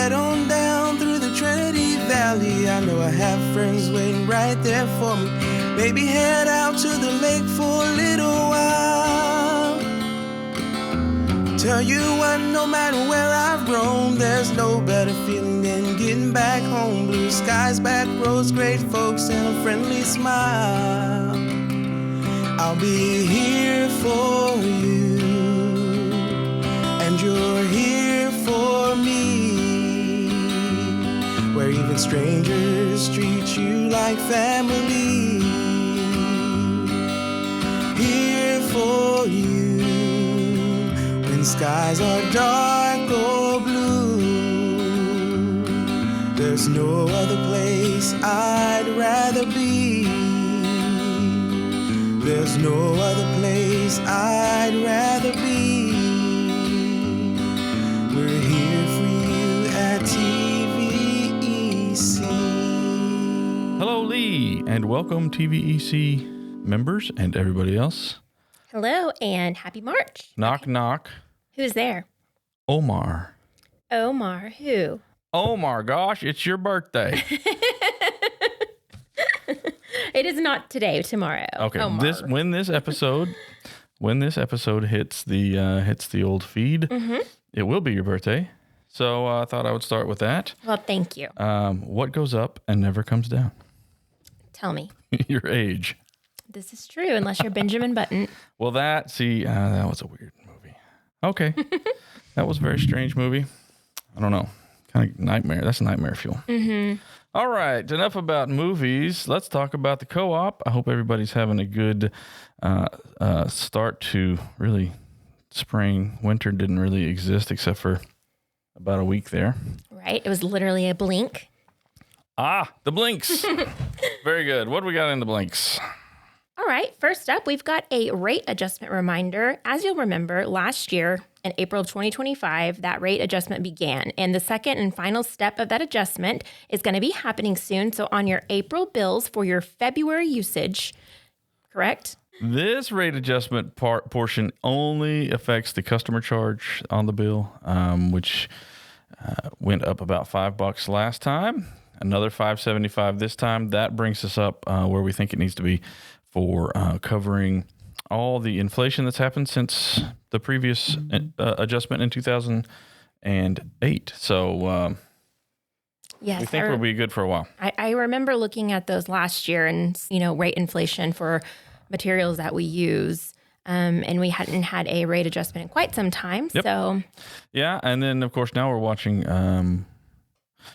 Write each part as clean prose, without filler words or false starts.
head on down through the Trinity Valley. I know I have friends waiting right there for me. Maybe head out to the lake for a little while. Tell you what, no matter where I've roamed, there's no better feeling than getting back home. Blue skies, back roads, great folks, and a friendly smile. I'll be here for you, and you're here for me, where even strangers treat you like family. Here for you, when skies are dark or blue. There's no other place I'd rather be. There's no other place I'd rather be. We're here for you at TVEC. Hello, Leigh, and welcome TVEC members and everybody else. Hello, and happy March. Knock, knock. Who's there? Omar. Omar, who? Omar, gosh, it's your birthday. It is not today, tomorrow. Okay, Omar. when this episode hits the old feed, It will be your birthday. So I thought I would start with that. Well, thank you. What goes up and never comes down? Tell me. Your age. This is true, unless you're Benjamin Button. Well, that was a weird movie. Okay. That was a very strange movie. I don't know. Kind of nightmare. That's nightmare fuel. Mm-hmm. All right. Enough about movies. Let's talk about the co-op. I hope everybody's having a good start to really spring. Winter didn't really exist except for about a week there. Right. It was literally a blink. Ah, the blinks. Very good. What do we got in the blinks? All right. First up, we've got a rate adjustment reminder. As you'll remember, last year in April of 2025, that rate adjustment began. And the second and final step of that adjustment is going to be happening soon. So on your April bills for your February usage, correct? This rate adjustment portion only affects the customer charge on the bill, which went up about $5 last time, another $5.75 this time. That brings us up where we think it needs to be for covering all the inflation that's happened since the previous adjustment in 2008. So yes, we think we'll be good for a while. I remember looking at those last year and, rate inflation for materials that we use. And we hadn't had a rate adjustment in quite some time. Yep. So, yeah. And then, of course, now we're watching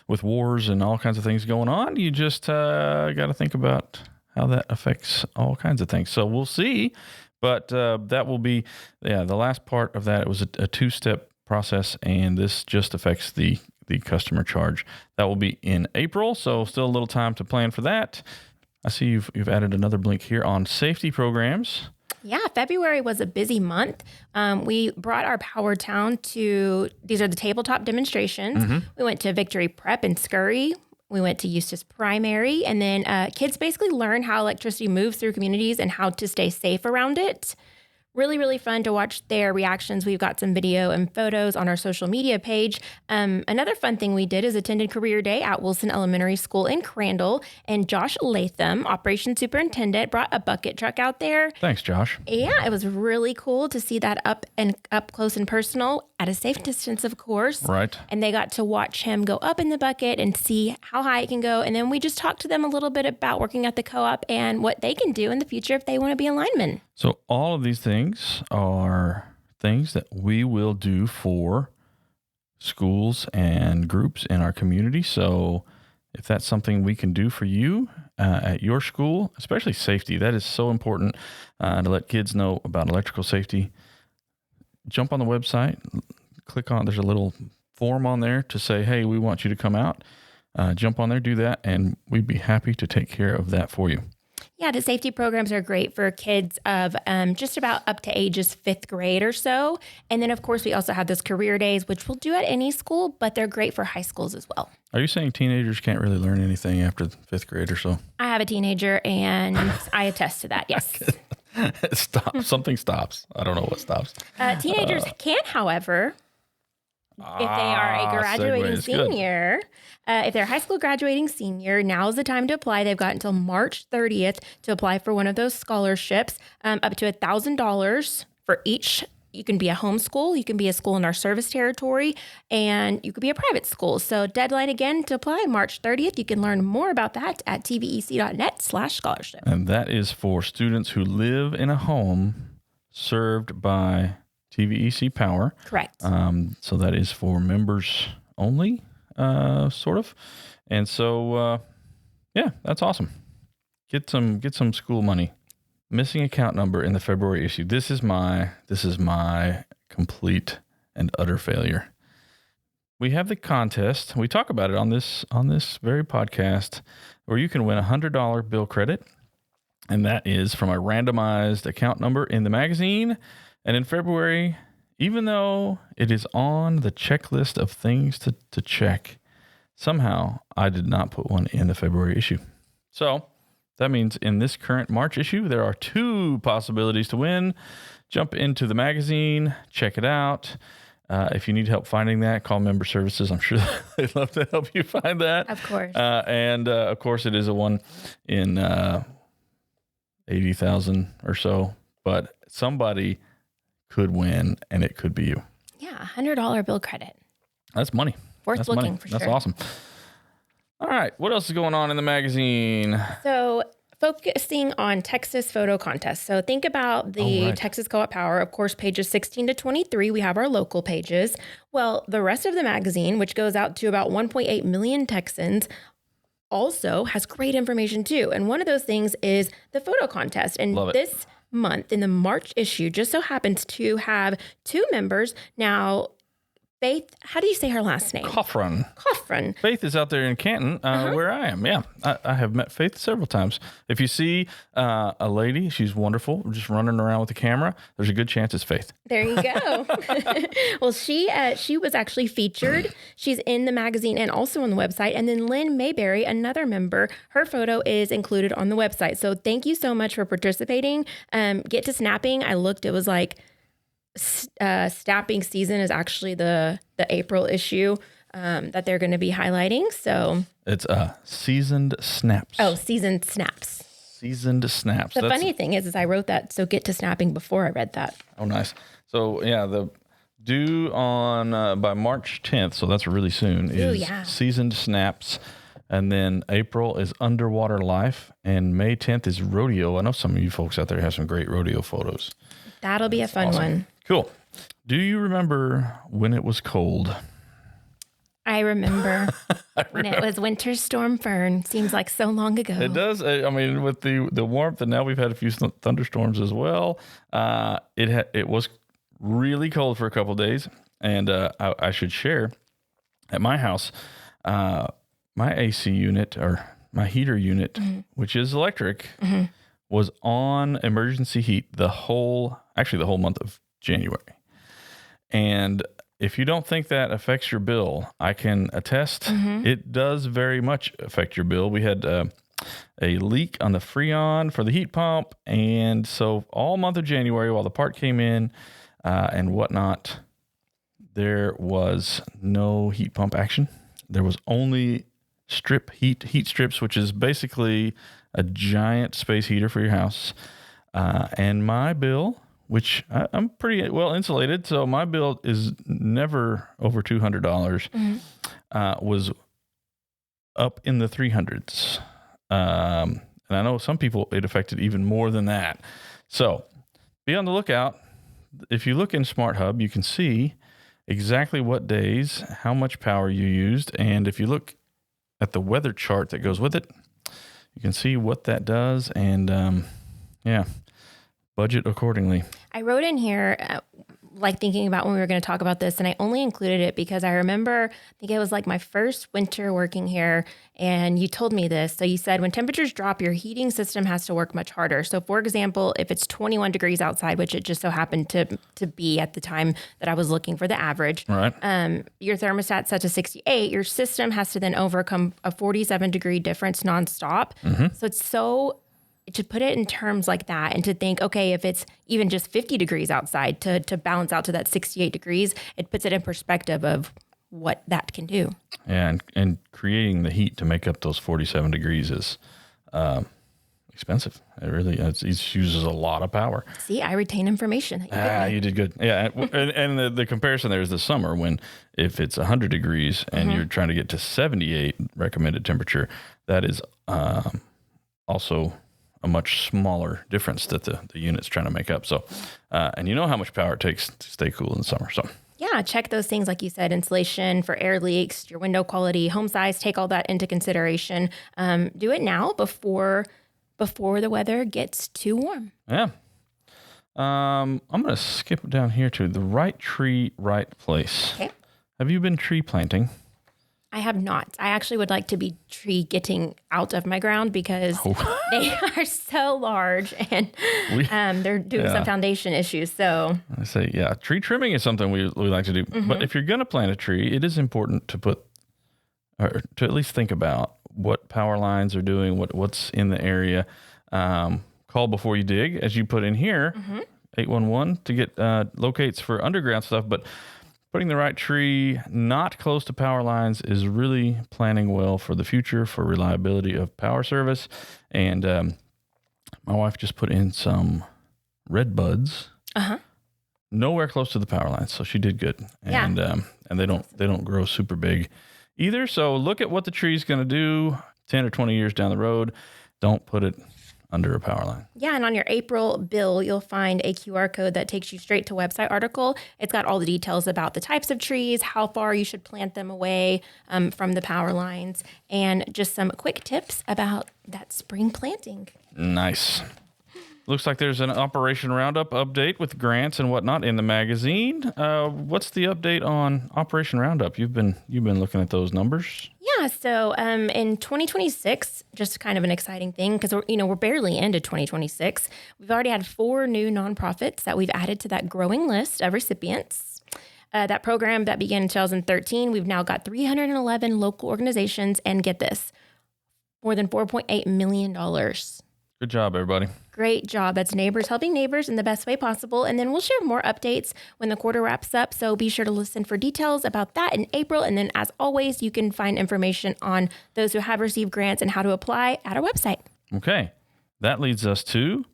with wars and all kinds of things going on. You just got to think about how that affects all kinds of things. So we'll see. But that will be, the last part of that. It was a two-step process, and this just affects the customer charge. That will be in April, so still a little time to plan for that. I see you've added another blink here on safety programs. yeah, February was a busy month. We brought our Power Town to, these are the tabletop demonstrations. Mm-hmm. We went to Victory Prep in Scurry. We went to Eustis Primary, and then kids basically learn how electricity moves through communities and how to stay safe around it. Really, really fun to watch their reactions. We've got some video and photos on our social media page. Another fun thing we did is attended Career Day at Wilson Elementary School in Crandall, and Josh Latham, Operations Superintendent, brought a bucket truck out there. Thanks, Josh. Yeah, it was really cool to see that up close and personal at a safe distance, of course. Right. And they got to watch him go up in the bucket and see how high it can go. And then we just talked to them a little bit about working at the co-op and what they can do in the future if they want to be a lineman. So all of these things are things that we will do for schools and groups in our community. So if that's something we can do for you at your school, especially safety, that is so important to let kids know about electrical safety. Jump on the website, click on, there's a little form on there to say, hey, we want you to come out. Jump on there, do that, and we'd be happy to take care of that for you. Yeah, the safety programs are great for kids of just about up to ages 5th grade or so. And then, of course, we also have those career days, which we'll do at any school, but they're great for high schools as well. Are you saying teenagers can't really learn anything after 5th grade or so? I have a teenager, and I attest to that, yes. Stop. Something stops. I don't know what stops. Teenagers can, however, if they are a graduating segue is good. senior, if they're a high school graduating senior, now's the time to apply. They've got until March 30th to apply for one of those scholarships, up to $1,000 for each. You can be a homeschool, you can be a school in our service territory, and you could be a private school. So deadline again to apply, March 30th. You can learn more about that at tvec.net/scholarship. And that is for students who live in a home served by TVEC Power. Correct. So that is for members only, sort of. And so, yeah, that's awesome. Get some school money. Missing account number in the February issue. This is my complete and utter failure. We have the contest. We talk about it on this very podcast, where you can win a $100 bill credit, and that is from a randomized account number in the magazine. And in February, even though it is on the checklist of things to check, somehow I did not put one in the February issue. So that means in this current March issue, there are 2 possibilities to win. Jump into the magazine, check it out. If you need help finding that, call member services. I'm sure they'd love to help you find that. Of course. And of course, it is a one in 80,000 or so. But somebody could win, and it could be you. Yeah, $100 bill credit. That's money. Worth looking for sure. That's awesome. All right. What else is going on in the magazine? So focusing on Texas photo contest. So think about the Texas Co-op Power, of course, pages 16 to 23. We have our local pages. Well, the rest of the magazine, which goes out to about 1.8 million Texans, also has great information too. And one of those things is the photo contest. And this month in the March issue just so happens to have 2 members. Now, Faith, how do you say her last name? Kaufman. Faith is out there in Canton, where I am. Yeah, I have met Faith several times. If you see a lady, she's wonderful, just running around with the camera, there's a good chance it's Faith. There you go. Well, she was actually featured. She's in the magazine and also on the website. And then Lynn Mayberry, another member, her photo is included on the website. So thank you so much for participating. Get to snapping. I looked, it was like snapping season is actually the April issue that they're going to be highlighting. So it's seasoned snaps. Oh, seasoned snaps. Seasoned snaps. The funny thing is I wrote that so get to snapping before I read that. Oh, nice. So yeah, the due on by March 10th, so that's really soon, is seasoned snaps. And then April is underwater life, and May 10th is rodeo. I know some of you folks out there have some great rodeo photos. That'll be a fun one. Cool. Do you remember when it was cold? I remember when it was Winter Storm Fern. Seems like so long ago. It does. I mean, with the warmth, and now we've had a few thunderstorms as well. It was really cold for a couple of days, and I should share at my house, my AC unit or my heater unit, which is electric, was on emergency heat the whole month of January. And if you don't think that affects your bill, I can attest it does very much affect your bill. We had a leak on the Freon for the heat pump. And so all month of January, while the part came in and whatnot, there was no heat pump action. There was only heat strips, which is basically a giant space heater for your house. And my bill, which I'm pretty well insulated, so my bill is never over $200, was up in the 300s. And I know some people, it affected even more than that. So be on the lookout. If you look in Smart Hub, you can see exactly what days, how much power you used. And if you look at the weather chart that goes with it, you can see what that does. And budget accordingly. I wrote in here, thinking about when we were going to talk about this, and I only included it because I remember, I think it was like my first winter working here, and you told me this. So you said when temperatures drop, your heating system has to work much harder. So for example, if it's 21 degrees outside, which it just so happened to be at the time that I was looking for the average, right. Your thermostat set to 68, your system has to then overcome a 47 degree difference nonstop. So it's so to put it in terms like that and to think, okay, if it's even just 50 degrees outside to balance out to that 68 degrees, it puts it in perspective of what that can do. Yeah, and creating the heat to make up those 47 degrees is expensive. It uses a lot of power. See, I retain information. You did good. Yeah, and the comparison there is the summer when if it's 100 degrees and you're trying to get to 78 recommended temperature, that is also a much smaller difference that the unit's trying to make up. So, and you know how much power it takes to stay cool in the summer. So yeah, check those things like you said, insulation for air leaks, your window quality, home size, take all that into consideration. Do it now before the weather gets too warm. Yeah. I'm going to skip down here to the right tree, right place. Okay. Have you been tree planting? I have not. I actually would like to be tree getting out of my ground because they are so large and they're doing some foundation issues. So I say, yeah, tree trimming is something we like to do. But if you're going to plant a tree, it is important to to at least think about what power lines are doing, what's in the area. Call before you dig, as you put in here, 811 to get locates for underground stuff. But putting the right tree not close to power lines is really planning well for the future for reliability of power service. And my wife just put in some red buds, nowhere close to the power lines, so she did good. And and they don't grow super big either. So look at what the tree's going to do 10 or 20 years down the road. Don't put it under a power line. Yeah, and on your April bill, you'll find a QR code that takes you straight to a website article. It's got all the details about the types of trees, how far you should plant them away from the power lines, and just some quick tips about that spring planting. Nice. Looks like there's an Operation Roundup update with grants and whatnot in the magazine. What's the update on Operation Roundup? You've been looking at those numbers. Yeah, so in 2026, just kind of an exciting thing because we're barely into 2026. We've already had 4 new nonprofits that we've added to that growing list of recipients. That program that began in 2013, we've now got 311 local organizations, and get this, more than $4.8 million. Good job, everybody. Great job. That's neighbors helping neighbors in the best way possible. And then we'll share more updates when the quarter wraps up. So be sure to listen for details about that in April. And then as always, you can find information on those who have received grants and how to apply at our website. Okay. That leads us to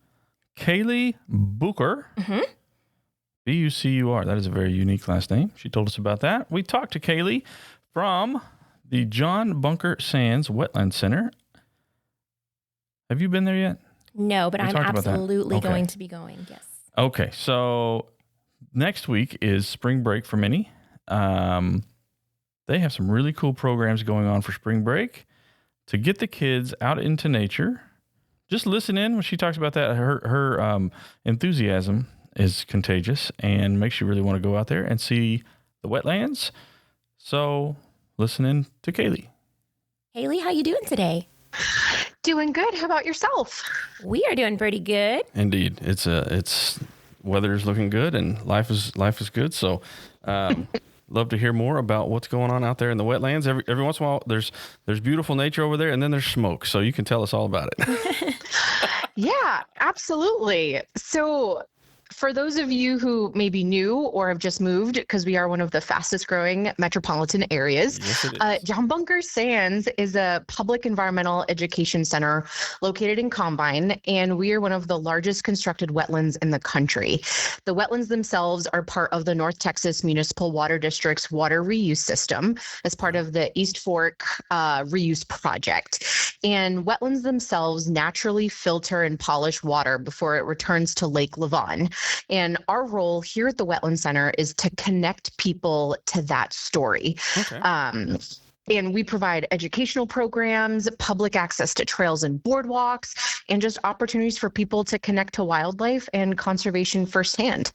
Kayleigh Bucur. Bucur. That is a very unique last name. She told us about that. We talked to Kayleigh from the John Bunker Sands Wetland Center. Have you been there yet? No, but I'm absolutely going to be going, yes. Okay, so next week is spring break for many. They have some really cool programs going on for spring break to get the kids out into nature. Just listen in when she talks about that. Her enthusiasm is contagious and makes you really want to go out there and see the wetlands. So listen in to Kayleigh. Kayleigh, how you doing today? Doing good. How about yourself? We are doing pretty good. Indeed. It's weather's looking good and life is good. So love to hear more about what's going on out there in the wetlands. Every once in a while there's beautiful nature over there and then there's smoke. So you can tell us all about it. Yeah, absolutely. So for those of you who may be new or have just moved, because we are one of the fastest growing metropolitan areas, yes, John Bunker Sands is a public environmental education center located in Combine, and we are one of the largest constructed wetlands in the country. The wetlands themselves are part of the North Texas Municipal Water District's water reuse system as part of the East Fork reuse project. And wetlands themselves naturally filter and polish water before it returns to Lake Lavon. And our role here at the Wetland Center is to connect people to that story. Okay. And we provide educational programs, public access to trails and boardwalks, and just opportunities for people to connect to wildlife and conservation firsthand.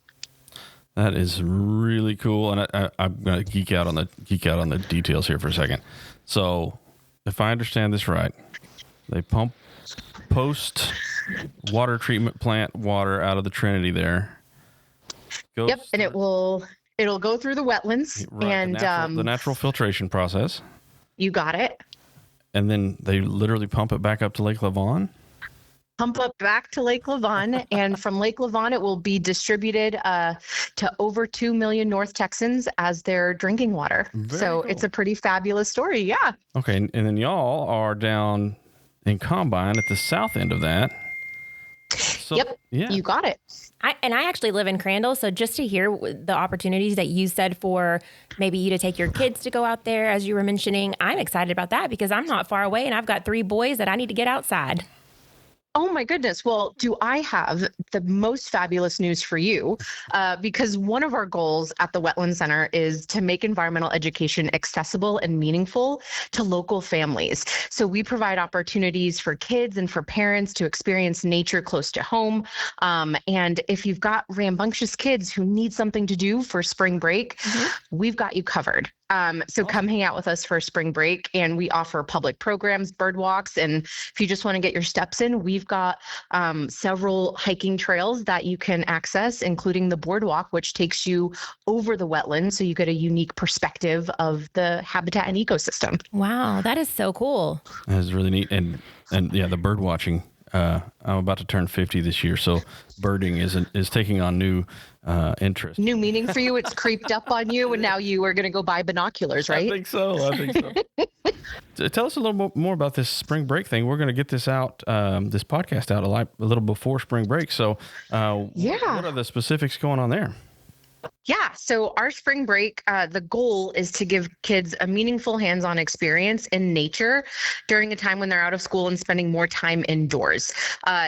That is really cool. And I'm going to geek out on the details here for a second. So if I understand this right, they pump post water treatment plant water out of the Trinity there. Yep, and it'll go through the wetlands, right, and the natural filtration process. You got it. And then they literally pump it back up to Lake Lavon. pump up back to Lake Lavon, and from Lake Lavon, it will be distributed to over 2 million North Texans as their drinking water. Very so cool. It's a pretty fabulous story. Yeah. Okay. And then y'all are down in Combine at the south end of that. So, Yep. Yeah. You got it. I actually live in Crandall, so just to hear the opportunities that you said for maybe you to take your kids to go out there, as you were mentioning, I'm excited about that because I'm not far away and I've got 3 boys that I need to get outside. Oh my goodness. Well, do I have the most fabulous news for you? Because one of our goals at the Wetlands Center is to make environmental education accessible and meaningful to local families. So we provide opportunities for kids and for parents to experience nature close to home. And if you've got rambunctious kids who need something to do for spring break, we've got you covered. So come hang out with us for spring break, and we offer public programs, bird walks, and if you just want to get your steps in, we've got several hiking trails that you can access, including the boardwalk, which takes you over the wetlands, so you get a unique perspective of the habitat and ecosystem. Wow, that is so cool. That is really neat. And yeah, the bird watching. I'm about to turn 50 this year, so birding is taking on new interest. New meaning for you. It's creeped up on you, and now you are going to go buy binoculars, right? I think so. Tell us a little more about this spring break thing. We're going to get this out, this podcast out a little before spring break. So, what are the specifics going on there? Yeah. So our spring break, the goal is to give kids a meaningful hands-on experience in nature during a time when they're out of school and spending more time indoors.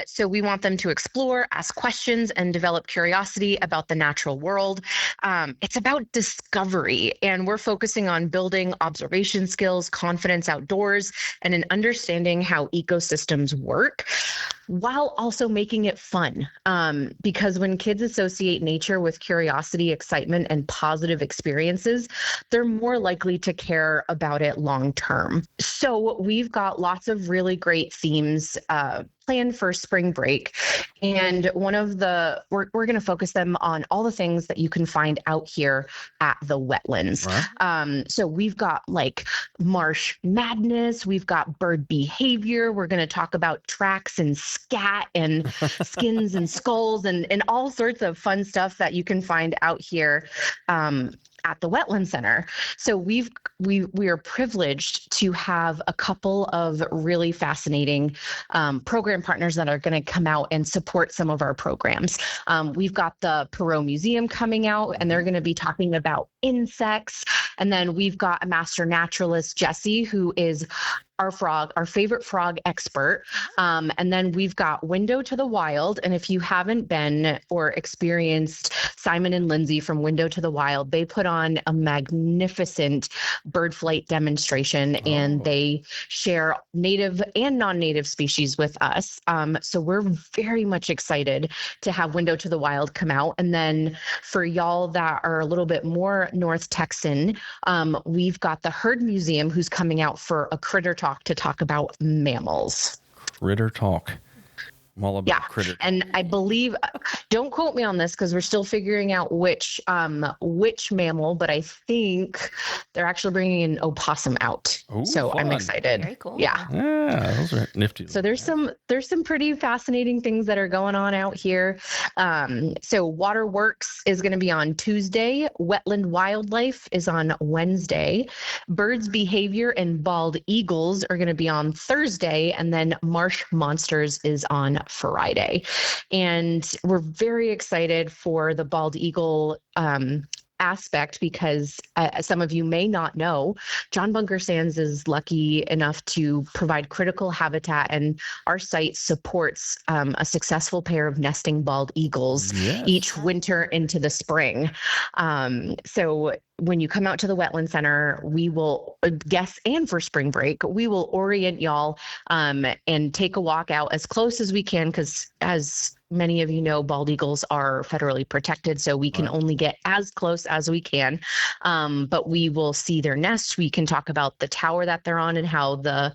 So we want them to explore, ask questions, and develop curiosity about the natural world. It's about discovery, and we're focusing on building observation skills, confidence outdoors, and an understanding how ecosystems work, while also making it fun. Because when kids associate nature with curiosity, excitement, and positive experiences, they're more likely to care about it long term. So we've got lots of really great themes planned for spring break. And one of the, we're going to focus them on all the things that you can find out here at the wetlands. Right. So we've got like marsh madness, we've got bird behavior, we're going to talk about tracks and scat and skins and skulls and all sorts of fun stuff that you can find out here at the Wetland Center. So we are privileged to have a couple of really fascinating program partners that are going to come out and support some of our programs. We've got the Perot Museum coming out, and they're going to be talking about insects. And then we've got a master naturalist, Jesse, who is our favorite frog expert. And then we've got Window to the Wild. And if you haven't been or experienced Simon and Lindsay from Window to the Wild, they put on a magnificent bird flight demonstration, and they share native and non-native species with us. So we're very much excited to have Window to the Wild come out. And then for y'all that are a little bit more North Texan, we've got the Herd Museum who's coming out for a critter talk to talk about mammals. Critter talk. I'm all about critter talk. And I believe, don't quote me on this because we're still figuring out which mammal, but I think they're actually bringing an opossum out. Ooh, so fun. I'm excited. Very cool. Yeah, those are nifty. So there's some pretty fascinating things that are going on out here. So Waterworks is going to be on Tuesday. Wetland Wildlife is on Wednesday. Birds Behavior and Bald Eagles are going to be on Thursday, and then Marsh Monsters is on Friday. And we're very excited for the bald eagle aspect because some of you may not know, John Bunker Sands is lucky enough to provide critical habitat, and our site supports a successful pair of nesting bald eagles each winter into the spring. So when you come out to the Wetland Center, we will and for spring break, we will orient y'all and take a walk out as close as we can, because as many of you know, bald eagles are federally protected, so we can only get as close as we can. But we will see their nests. We can talk about the tower that they're on and how the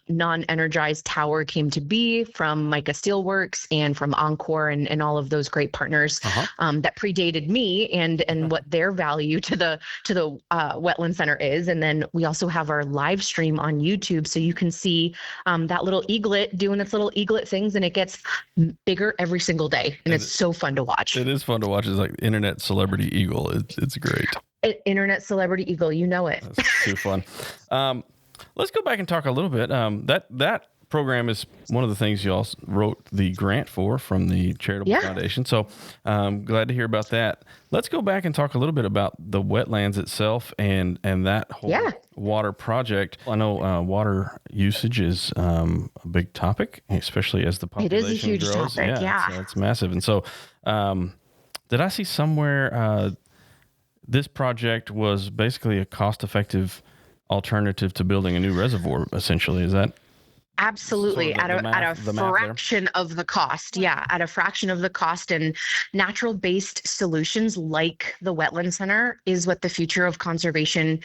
non-energized tower came to be from Mica Steelworks and from Encore and all of those great partners that predated me and what their value to the Wetland Center is. And then we also have our live stream on YouTube, so you can see that little eaglet doing its little eaglet things, and it gets bigger every single day, and it's so fun to watch. It is fun to watch. It's like internet celebrity eagle. It's great. Internet celebrity eagle, you know it. That's too fun. Let's go back and talk a little bit. That program is one of the things you all wrote the grant for from the Charitable Foundation. So glad to hear about that. Let's go back and talk a little bit about the wetlands itself and that whole water project. I know water usage is a big topic, especially as the population grows. It is a huge topic, So it's massive. And so did I see somewhere this project was basically a cost-effective alternative to building a new reservoir, essentially? Is that absolutely sort of at a fraction of the cost? Yeah, at a fraction of the cost. And natural-based solutions like the Wetland Center is what the future of conservation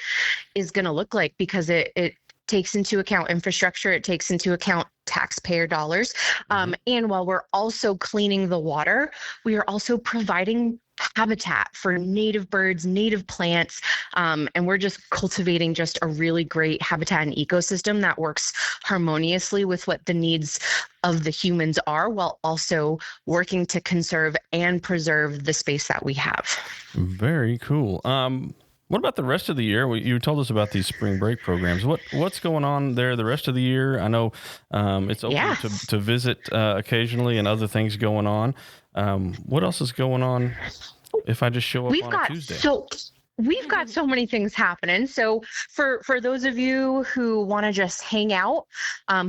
is going to look like, because it takes into account infrastructure, it takes into account taxpayer dollars. And while we're also cleaning the water, we are also providing habitat for native birds, native plants, and we're just cultivating just a really great habitat and ecosystem that works harmoniously with what the needs of the humans are, while also working to conserve and preserve the space that we have. Very cool. What about the rest of the year? You told us about these spring break programs. What's going on there the rest of the year? I know it's open to visit occasionally and other things going on. What else is going on if I just show up on a Tuesday? We've got so many things happening. So for those of you who want to just hang out,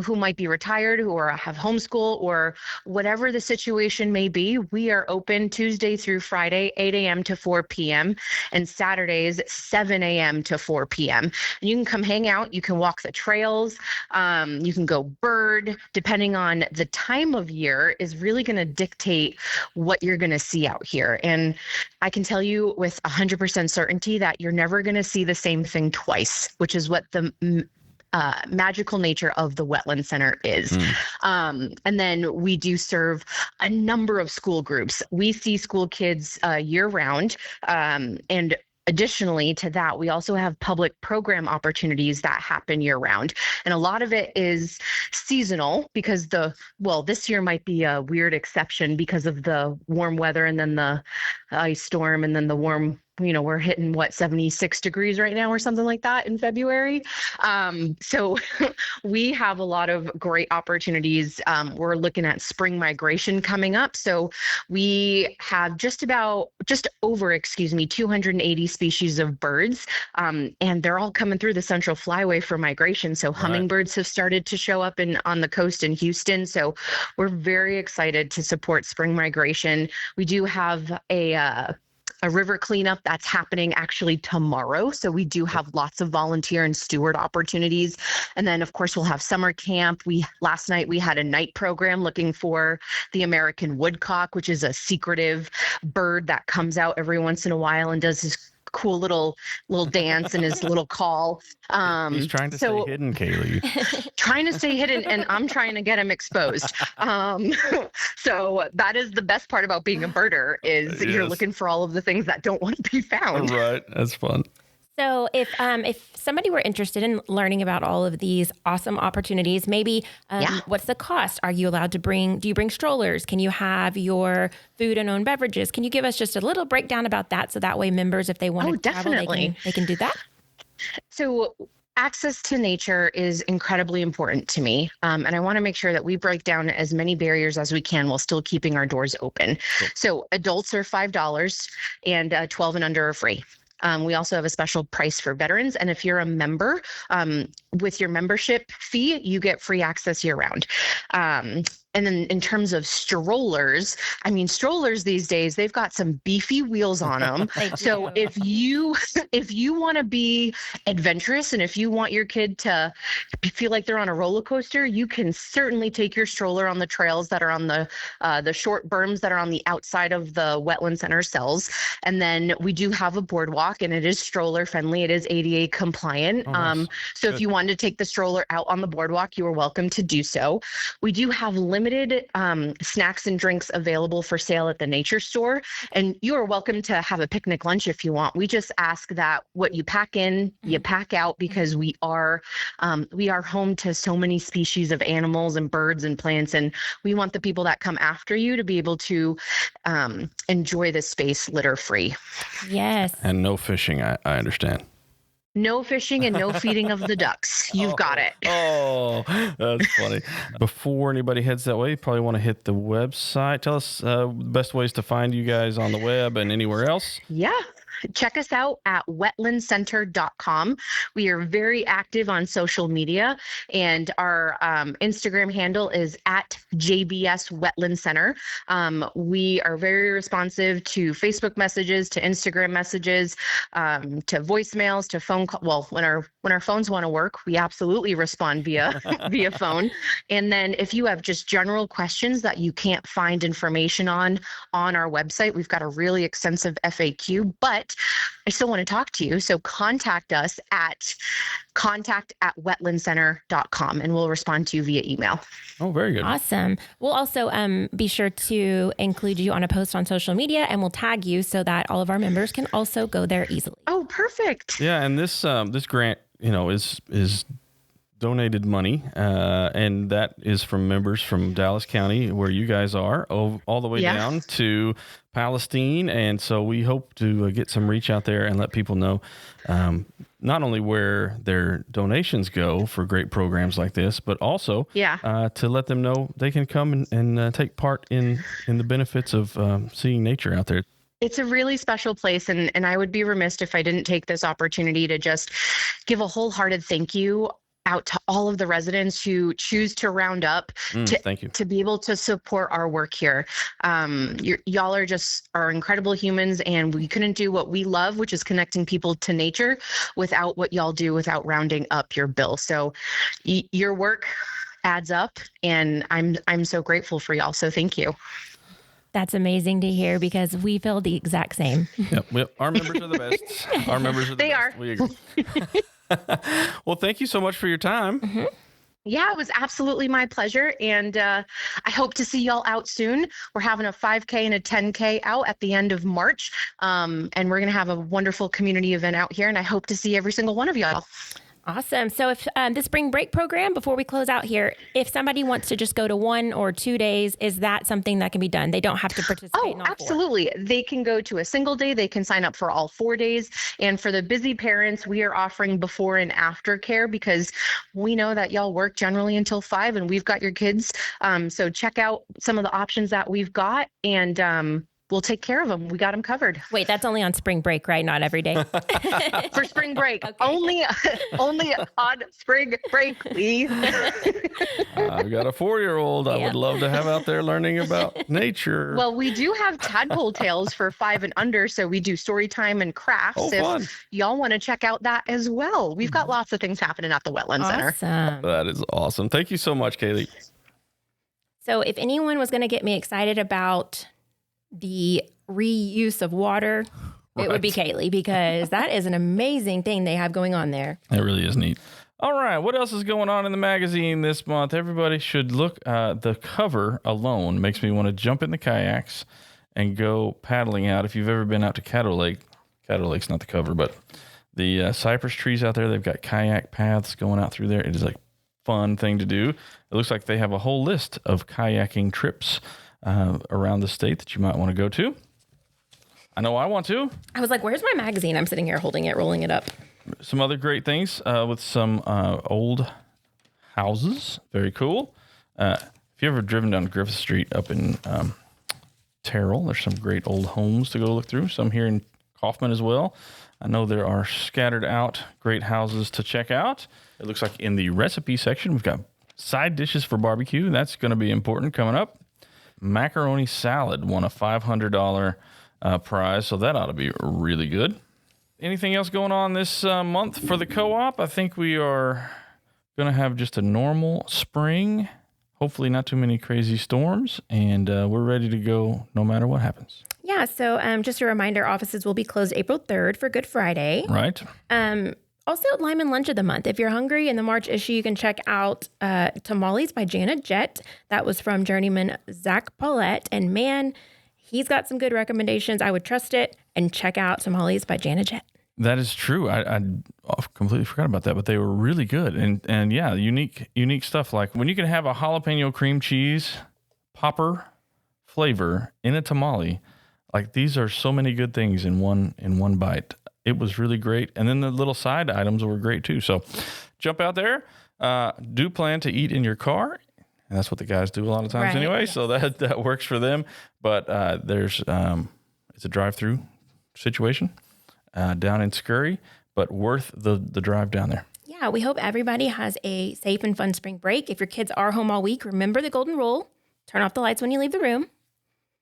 who might be retired, who have homeschool, or whatever the situation may be, we are open Tuesday through Friday, 8 a.m. to 4 p.m. and Saturdays, 7 a.m. to 4 p.m. And you can come hang out. You can walk the trails. You can go bird. Depending on the time of year is really going to dictate what you're going to see out here. And I can tell you with 100% certainty that you're never going to see the same thing twice, which is what the magical nature of the Wetland Center is. And then we do serve a number of school groups. We see school kids year round, and additionally to that, we also have public program opportunities that happen year round. And a lot of it is seasonal because this year might be a weird exception because of the warm weather and then the ice storm and then the warm, we're hitting 76 degrees right now or something like that in February. So we have a lot of great opportunities. We're looking at spring migration coming up. So we have just over 280 species of birds. And they're all coming through the Central Flyway for migration. So hummingbirds have started to show up on the coast in Houston. So we're very excited to support spring migration. We do have a river cleanup that's happening actually tomorrow. So we do have lots of volunteer and steward opportunities. And then of course we'll have summer camp. Last night we had a night program looking for the American woodcock, which is a secretive bird that comes out every once in a while and does his cool little dance and his little call. He's trying to stay hidden, Kayleigh. Trying to stay hidden, and I'm trying to get him exposed. So that is the best part about being a birder is you're looking for all of the things that don't want to be found. Right, that's fun. So if somebody were interested in learning about all of these awesome opportunities, maybe what's the cost? Are you allowed to do you bring strollers? Can you have your food and own beverages? Can you give us just a little breakdown about that so that way members, if they want to travel, they can do that? So access to nature is incredibly important to me. And I want to make sure that we break down as many barriers as we can while still keeping our doors open. Cool. So adults are $5 and 12 and under are free. We also have a special price for veterans. And if you're a member, with your membership fee, you get free access year round. And then in terms of strollers, I mean, strollers these days, they've got some beefy wheels on them. So if you want to be adventurous and if you want your kid to feel like they're on a roller coaster, you can certainly take your stroller on the trails that are on the short berms that are on the outside of the wetland center cells. And then we do have a boardwalk, and it is stroller friendly. It is ADA compliant. Oh, nice. So if you wanted to take the stroller out on the boardwalk, you are welcome to do so. We do have limited snacks and drinks available for sale at the nature store, and you are welcome to have a picnic lunch if you want. We just ask that what you pack in, you pack out, because we are home to so many species of animals and birds and plants, and we want the people that come after you to be able to enjoy this space litter free. Yes. And no fishing, I understand. No fishing and no feeding of the ducks. You've got it. Oh, that's funny. Before anybody heads that way, you probably want to hit the website. Tell us best ways to find you guys on the web and anywhere else. Yeah. Check us out at wetlandcenter.com. We are very active on social media, and our Instagram handle is at JBS Wetland Center. We are very responsive to Facebook messages, to Instagram messages, to voicemails, to phone call. Well, when our phones want to work, we absolutely respond via phone. And then if you have just general questions that you can't find information on our website, we've got a really extensive FAQ, but I still want to talk to you. So contact us at contact@wetlandcenter.com, and we'll respond to you via email. Oh, very good. Awesome. We'll also be sure to include you on a post on social media, and we'll tag you so that all of our members can also go there easily. Oh, perfect. Yeah, and this grant, is donated money, and that is from members from Dallas County, where you guys are, all the way down to Palestine. And so we hope to get some reach out there and let people know not only where their donations go for great programs like this, but also to let them know they can come and take part in the benefits of seeing nature out there. It's a really special place, and I would be remiss if I didn't take this opportunity to just give a wholehearted thank you out to all of the residents who choose to round up to be able to support our work here. Y'all are incredible humans, and we couldn't do what we love, which is connecting people to nature, without what y'all do, without rounding up your bill. So your work adds up, and I'm so grateful for y'all. So thank you. That's amazing to hear, because we feel the exact same. Yep. Our members are the best. Our members are the best. They are. We agree. Well, thank you so much for your time. Mm-hmm. Yeah, it was absolutely my pleasure. And I hope to see y'all out soon. We're having a 5K and a 10K out at the end of March. And we're going to have a wonderful community event out here. And I hope to see every single one of y'all. Awesome. So if the spring break program, before we close out here, if somebody wants to just go to 1 or 2 days, is that something that can be done? They don't have to participate in all 4. Absolutely. They can go to a single day. They can sign up for all 4 days. And for the busy parents, we are offering before and after care, because we know that y'all work generally until 5 and we've got your kids. So check out some of the options that we've got, and we'll take care of them. We got them covered. Wait, that's only on spring break, right? Not every day. For spring break. Okay. Only on spring break, Leigh. I've got a 4-year-old I would love to have out there learning about nature. Well, we do have tadpole tales for 5 and under, so we do story time and crafts. Fun. If y'all want to check out that as well. We've got lots of things happening at the Wetland Center. That is awesome. Thank you so much, Kayleigh. So if anyone was going to get me excited about the reuse of water, it would be Kayleigh, because that is an amazing thing they have going on there. It really is neat. All right, what else is going on in the magazine this month? Everybody should look. The cover alone makes me want to jump in the kayaks and go paddling out. If you've ever been out to Caddo Lake's not the cover, but the cypress trees out there, they've got kayak paths going out through there. It is a fun thing to do. It looks like they have a whole list of kayaking trips around the state that you might want to go to. I know I want to. I was like, where's my magazine? I'm sitting here holding it, rolling it up. Some other great things with some old houses. Very cool. If you ever driven down Griffith Street up in Terrell, there's some great old homes to go look through. Some here in Kaufman as well. I know there are scattered out great houses to check out. It looks like in the recipe section, we've got Side dishes for barbecue. That's going to be important coming up. Macaroni salad won a $500 prize, so that ought to be really good. Anything else going on this month for the co-op? I think we are going to have just a normal spring. Hopefully not too many crazy storms, and we're ready to go no matter what happens. Yeah, so just a reminder, offices will be closed April 3rd for Good Friday. Right. Also, Lyman Lunch of the Month. If you're hungry in the March issue, you can check out Tamales by Janet Jett. That was from journeyman Zach Paulette. And man, he's got some good recommendations. I would trust it. And check out Tamales by Janet Jett. That is true. I completely forgot about that, but they were really good. And yeah, unique stuff. Like when you can have a jalapeno cream cheese popper flavor in a tamale, like these are so many good things in one bite. It was really great. And then the little side items were great too. So jump out there. Do plan to eat in your car. And that's what the guys do a lot of times anyway. Yes. So that works for them. But there's it's a drive-through situation down in Scurry, but worth the drive down there. Yeah, we hope everybody has a safe and fun spring break. If your kids are home all week, remember the golden rule. Turn off the lights when you leave the room.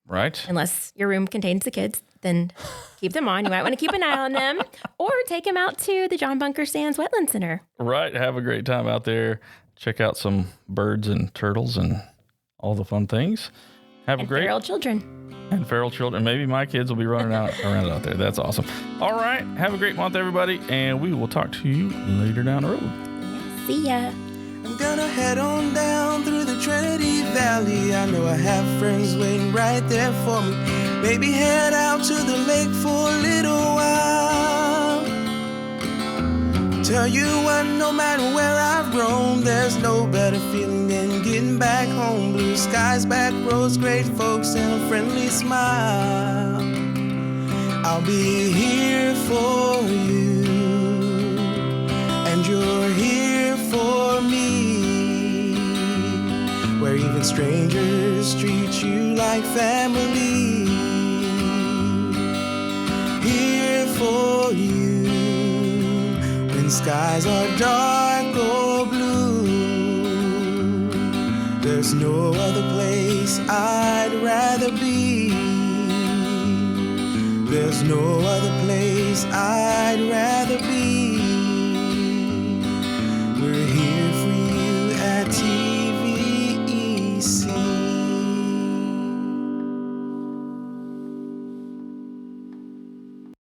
Right. Unless your room contains the kids, then keep them on. You might want to keep an eye on them or take them out to the John Bunker Sands Wetland Center. Right. Have a great time out there. Check out some birds and turtles and all the fun things. Have a great feral children. And feral children. Maybe my kids will be running around out there. That's awesome. All right. Have a great month, everybody. And we will talk to you later down the road. Yeah, see ya. I'm gonna head on down through the Trinity Valley. I know I have friends waiting right there for me. Maybe head out to the lake for a little while. Tell you what, no matter where I've grown, there's no better feeling than getting back home. Blue skies, back roads, great folks, and a friendly smile. I'll be here for you, and you're here for me, where even strangers treat you like family. Here for you when skies are dark or blue. There's no other place I'd rather be. There's no other place I'd rather be.